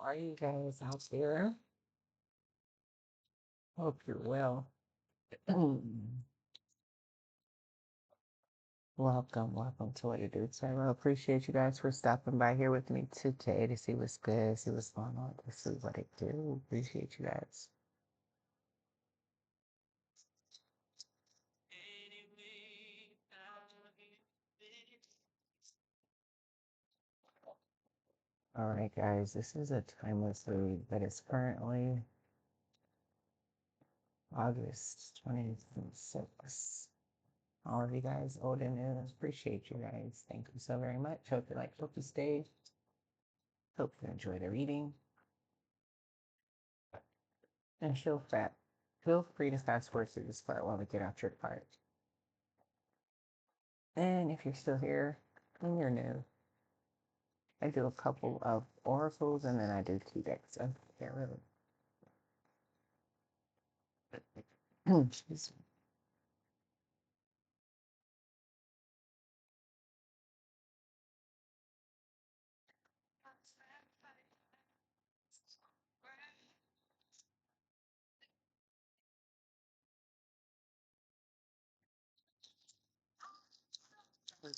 are you guys out there? Hope you're well. Welcome to What You Do. So I appreciate you guys for stopping by here with me today to see what's good, see what's going on, to see what it do. Appreciate you guys. All right, guys, this is a timeless read that is currently August 2026. All of you guys, old and new, appreciate you guys. Thank you so very much. Hope you stay. Hope you enjoy the reading. And feel free to fast forward through this part while we get out your card. And if you're still here and you're new, I do a couple of oracles and then I do 2 decks of tarot. Excuse me.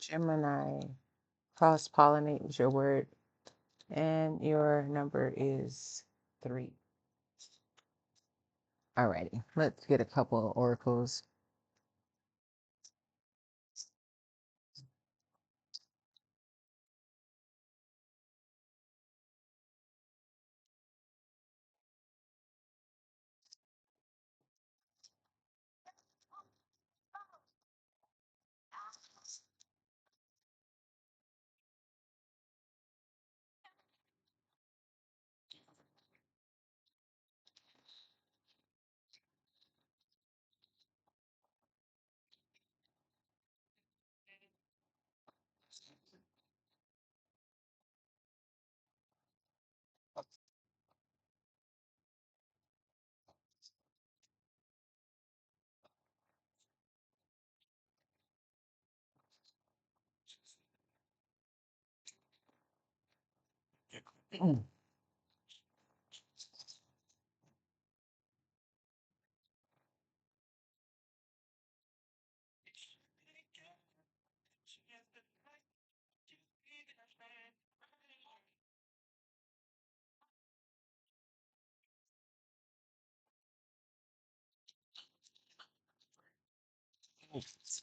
Gemini, cross pollinate is your word, and your number is 3. Alrighty, let's get a couple of oracles.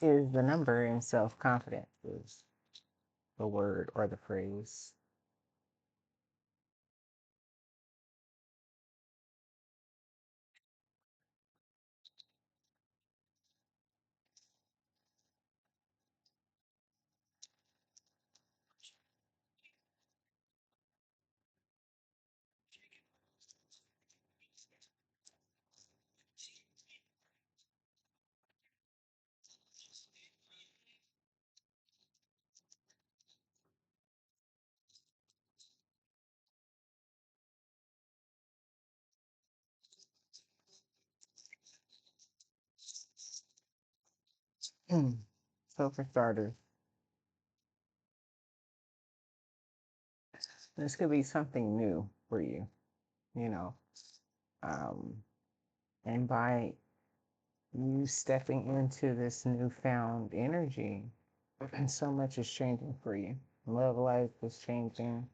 Is the number in self-confidence is the word or the phrase. So for starters, this could be something new for you, you know. Um, and by you stepping into this newfound energy, so much is changing for you. Love life is changing.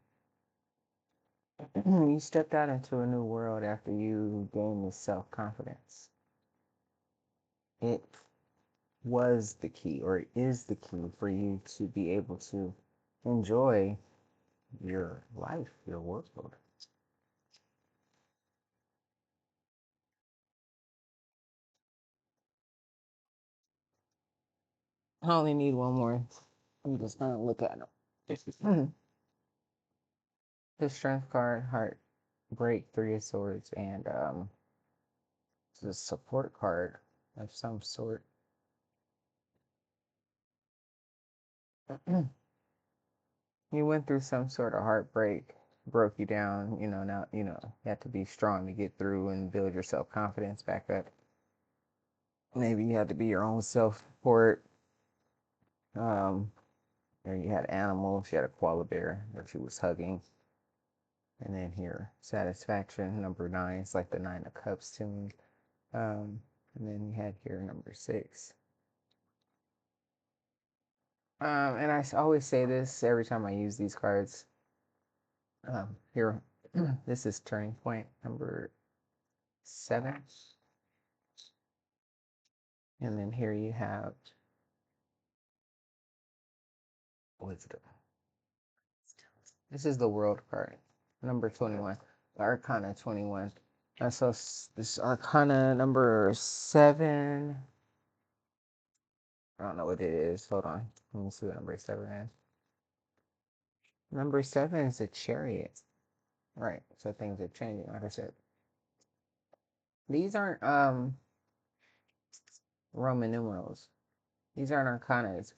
You stepped out into a new world after you gained this self confidence. It was the key, or it is the key for you to be able to enjoy your life, your world. I only need one more. I'm just gonna look at them. The strength card, heart break, 3 of swords, and the support card of some sort. You went through some sort of heartbreak, broke you down. Now you had to be strong to get through and build your self confidence back up. Maybe you had to be your own self support. Um, or you had animals. You had a koala bear that you was hugging. And then here, satisfaction, number 9. It's like the 9 of Cups to me. And then you had here number 6. And I always say this every time I use these cards. Here, this is turning point number 7. And then here you have wisdom. This is the world card, number 21, the Arcana 21. So this Arcana number 7. I don't know what it is. Hold on. Let me see what number 7 is. Number 7 is a chariot. Right. So things are changing, like I said. These aren't Roman numerals. These aren't arcanas.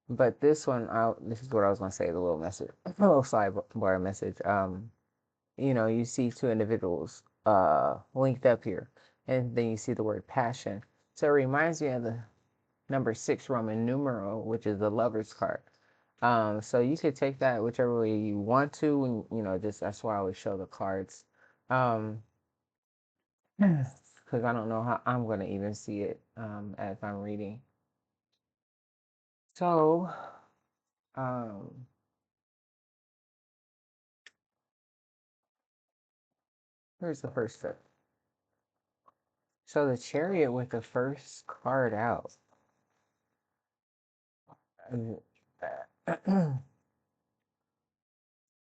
But this one, this is what I was gonna say, the little message, a little sidebar message. You see 2 individuals linked up here, and then you see the word passion. So it reminds me of the number 6 Roman numeral, which is the Lover's card. So you could take that whichever way you want to, and just that's why I always show the cards. Because I don't know how I'm gonna even see it as I'm reading. So, um, here's the first step. So the Chariot with the first card out.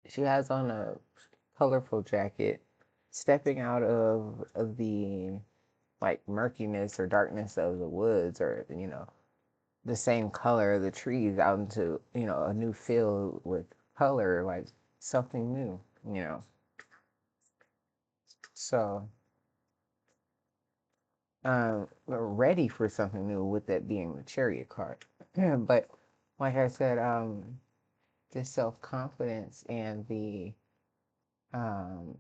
She has on a colorful jacket, stepping out of the like murkiness or darkness of the woods, or the same color of the trees, out into a new field with color, like something new. So we're ready for something new, with that being the Chariot card. But like I said, the self-confidence and the um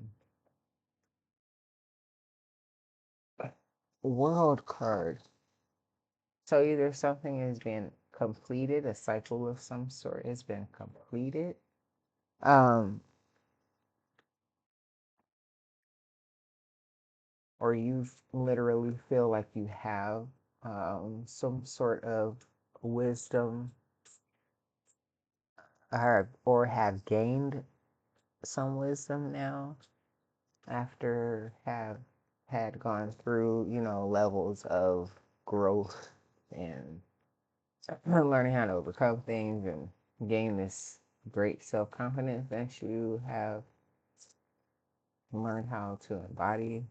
world card. So either something has been completed, a cycle of some sort has been completed, um, or you literally feel like you have some sort of wisdom, or have gained some wisdom now, after have had gone through, levels of growth and learning how to overcome things and gain this great self confidence that you have learned how to embody.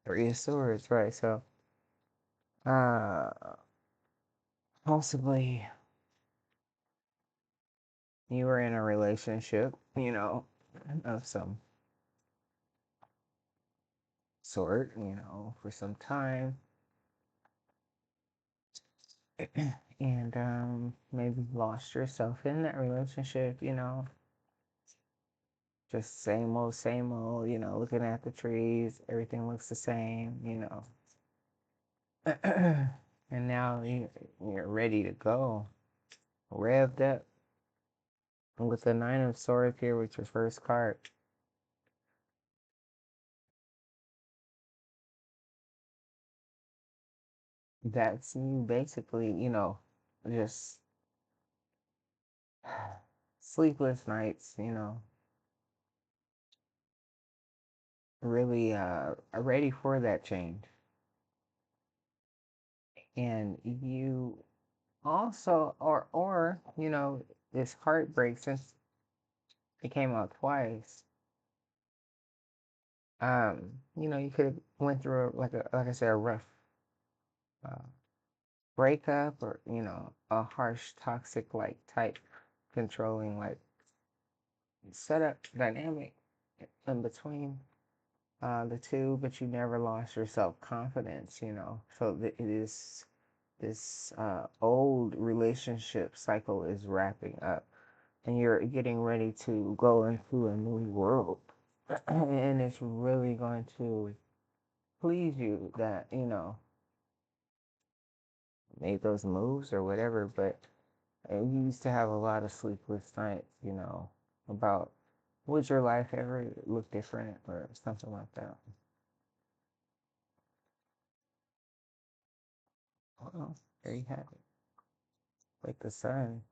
3 of Swords, right? So, uh, possibly you were in a relationship, of some sort, for some time, and maybe lost yourself in that relationship, just same old, looking at the trees, everything looks the same. And now you're ready to go, revved up with the 9 of Swords here with your first card. That's you basically, just sleepless nights, really ready for that change. And you also, or this heartbreak, since it came out twice, you could have went through like I said, a rough uh, breakup, or a harsh, toxic, like type, controlling, like setup dynamic in between the two, but you never lost your self confidence. So it is this old relationship cycle is wrapping up, and you're getting ready to go into a new world, and it's really going to please you that made those moves or whatever, but you used to have a lot of sleepless nights, about would your life ever look different or something like that. Well, there you have it. Like the sun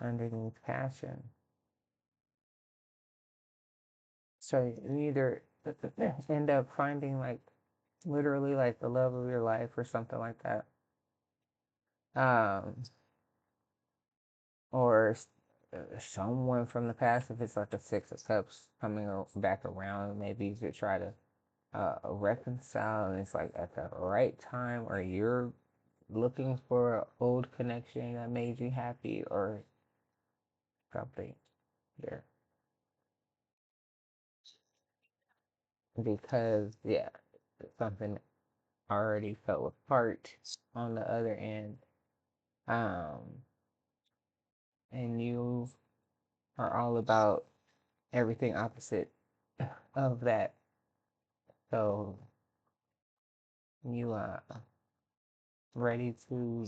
underneath passion. So you either end up finding like literally like the love of your life or something like that. Um, or someone from the past, if it's like a Six of Cups coming back around, maybe you could try to reconcile, and it's like at the right time, or you're looking for an old connection that made you happy or something there. Because, yeah, something already fell apart on the other end. Um, and you are all about everything opposite of that. So you ready to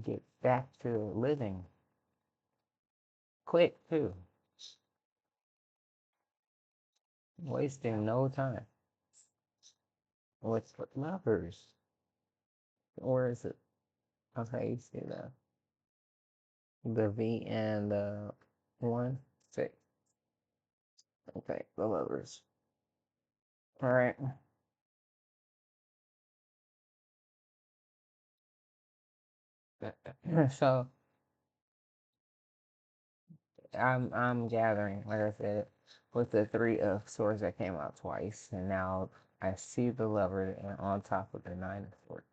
get back to living quick too, wasting no time with lovers. Or is it okay? You see the V and the 1 6. Okay, the lovers. All right. So I'm gathering, like I said, with the 3 of Swords that came out twice, and now I see the lover and on top of the 9 of Swords.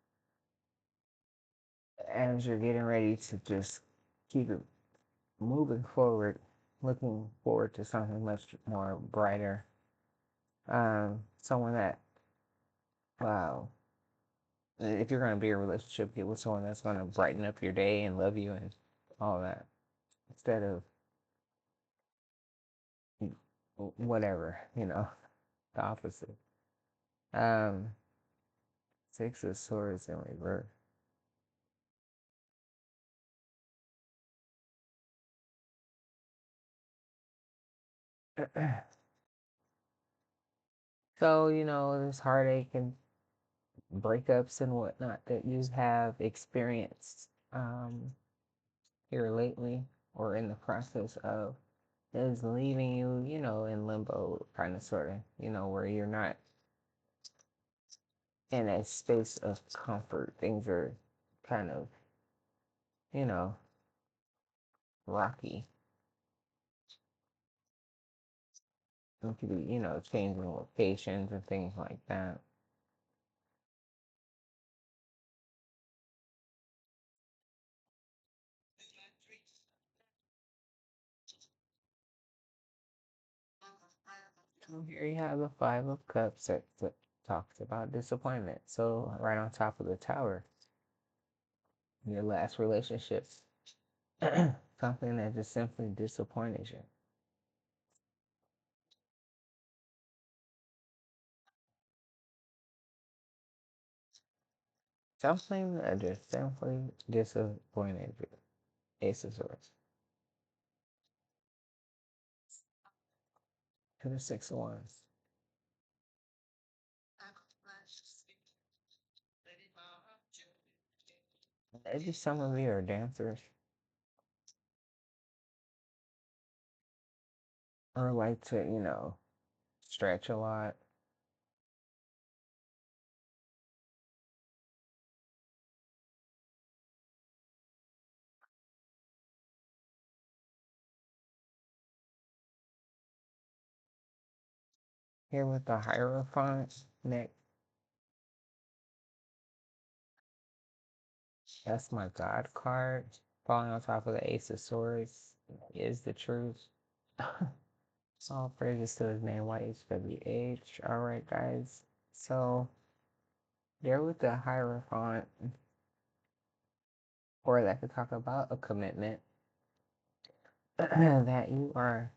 As you're getting ready to just keep it moving forward, looking forward to something much more brighter. Someone that, wow, if you're going to be in a relationship, get with someone that's going to brighten up your day and love you and all that, instead of whatever, the opposite. Um, 6 of Swords in reverse. So, there's heartache and breakups and whatnot that you have experienced here lately or in the process of is leaving you, in limbo, kind of, sort of, where you're not in a space of comfort. Things are kind of, you know, rocky. It could be, changing locations and things like that. So here you have the 5 of Cups that talks about disappointment. So right on top of the Tower, your last relationship, something that just simply disappointed you. Something that just simply disappointed you. Ace of Swords to the 6 of Wands. Maybe some of you are dancers or like to, stretch a lot. Here with the Hierophant next, that's my God card. Falling on top of the Ace of Swords is the truth. All praises to his name, YHWH. Alright, guys. So, there with the Hierophant, or that could talk about a commitment that you are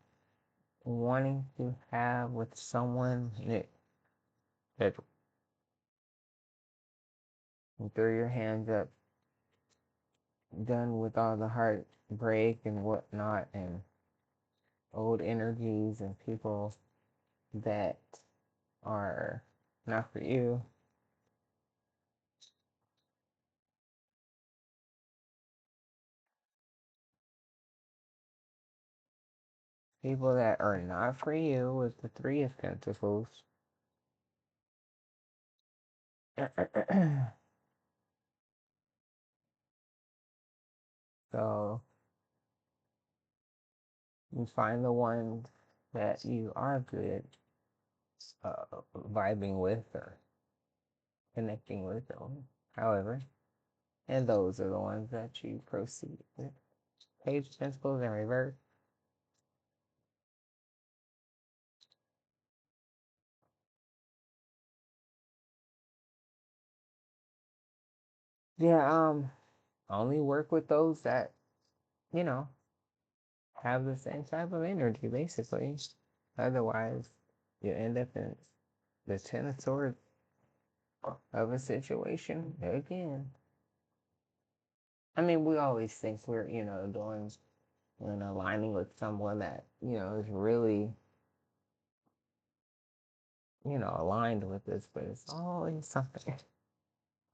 wanting to have with someone that You throw your hands up, done with all the heartbreak and whatnot, and old energies and people that are not for you. People that are not for you with the Three of Pentacles. So you find the ones that you are good vibing with or connecting with, however, and those are the ones that you proceed with. Page of Pentacles in reverse. Yeah, only work with those that, you know, have the same type of energy, basically. Otherwise, you end up in the Ten of Swords of a situation again. I mean, we always think we're, doing and aligning with someone that, is really, aligned with this, but it's always something.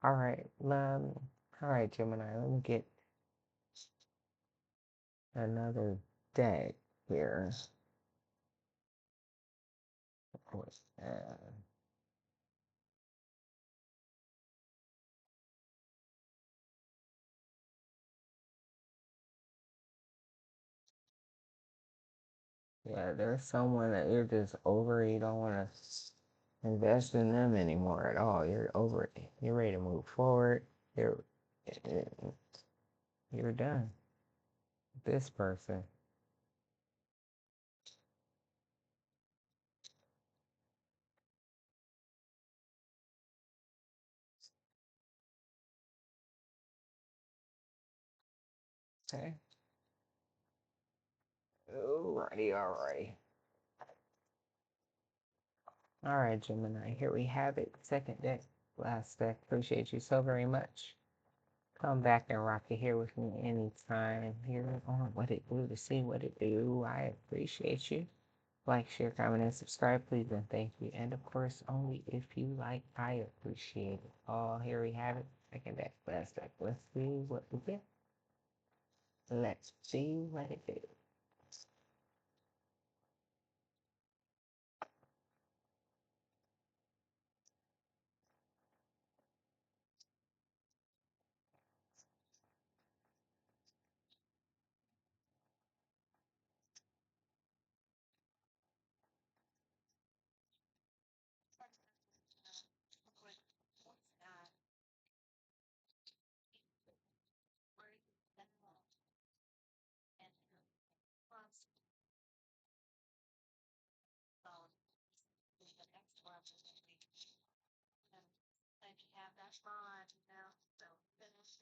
All right, all right, Gemini, let me get another deck here. Uh, yeah, there's someone that you're just over. You don't want to invest in them anymore at all. You're over it. You're ready to move forward. You're you're done. This person. Okay. Alrighty, alright. Alright, Gemini, here we have it. Second deck, last deck. Appreciate you so very much. Come back and rock it here with me anytime here on What It Do to see what it do. I appreciate you. Like, share, comment, and subscribe, please, and thank you. And of course, only if you like, I appreciate it. Oh, here we have it. Second deck, last deck. Let's see what we get. Let's see what it do.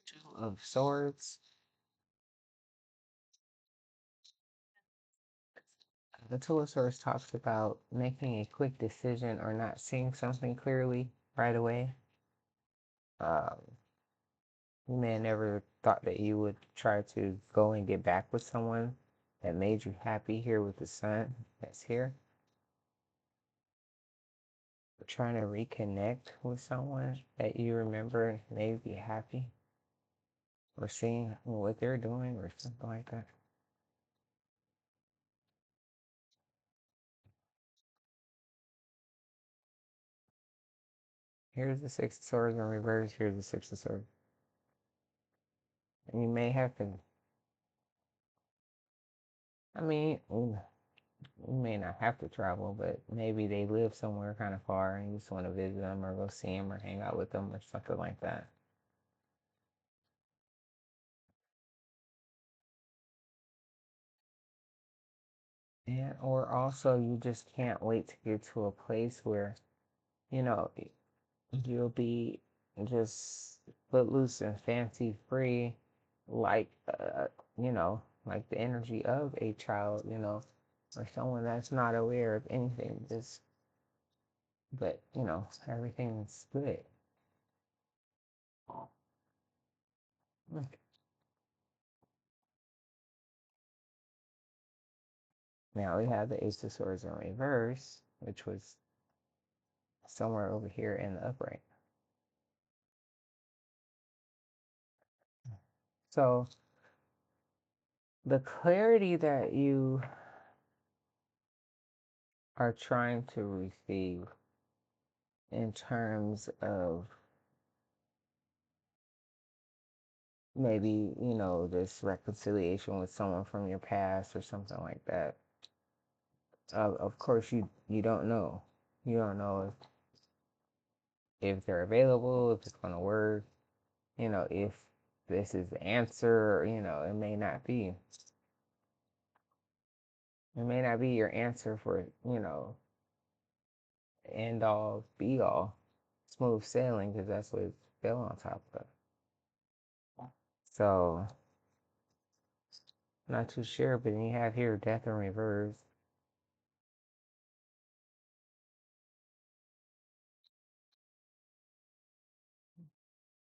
Two of Swords. The Two of Swords talks about making a quick decision or not seeing something clearly right away. Um, you may have never thought that you would try to go and get back with someone that made you happy here with the sun that's here. Trying to reconnect with someone that you remember made you happy, or seeing what they're doing, or something like that. Here's the Six of Swords in reverse. Here's the Six of Swords. And you may have to, I mean, you may not have to travel, but maybe they live somewhere kind of far and you just want to visit them or go see them or hang out with them or something like that. And or also you just can't wait to get to a place where, you know, you'll be just footloose and fancy free, like, like the energy of a child, or someone that's not aware of anything, just, but, everything's good. Now we have the Ace of Swords in reverse, which was somewhere over here in the upright. So the clarity that you are trying to receive in terms of maybe, this reconciliation with someone from your past or something like that. Of course, you don't know. You don't know if they're available, if it's going to work, if this is the answer, it may not be. It may not be your answer for, end all, be all, smooth sailing, because that's what it's built on top of. So, not too sure, but then you have here death in reverse.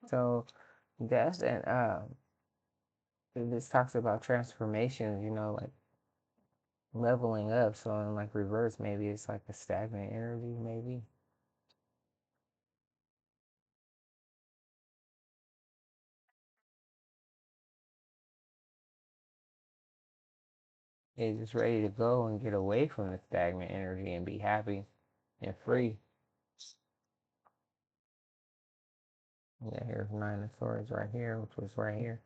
So, death and this talks about transformations, like leveling up. So in like reverse, maybe it's like a stagnant energy, maybe. It's just ready to go and get away from the stagnant energy and be happy and free. Yeah, here's Nine of Swords right here, which was right here.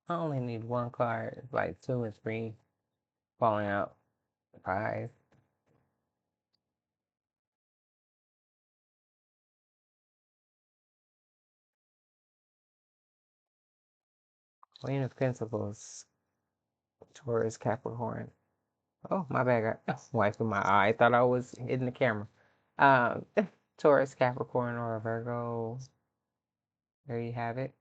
I only need one card. It's like 2 and 3 falling out. 5. Queen of Pentacles. Taurus, Capricorn. Oh, my bad. I wiping my eye. I thought I was hitting the camera. Um, Taurus, Capricorn, or Virgo. There you have it.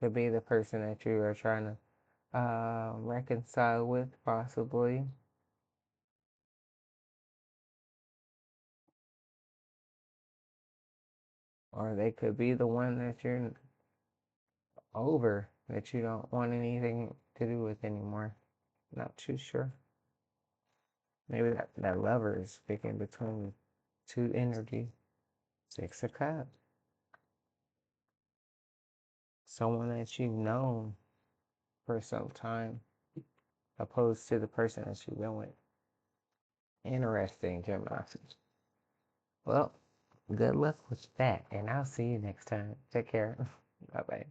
Could be the person that you are trying to reconcile with, possibly. Or they could be the one that you're over, that you don't want anything to do with anymore. Not too sure. Maybe that lover is picking between two energies. 6 of Cups. Someone that you've known for some time, opposed to the person that you've been with. Interesting, Gemini. Well, good luck with that, and I'll see you next time. Take care. Bye bye.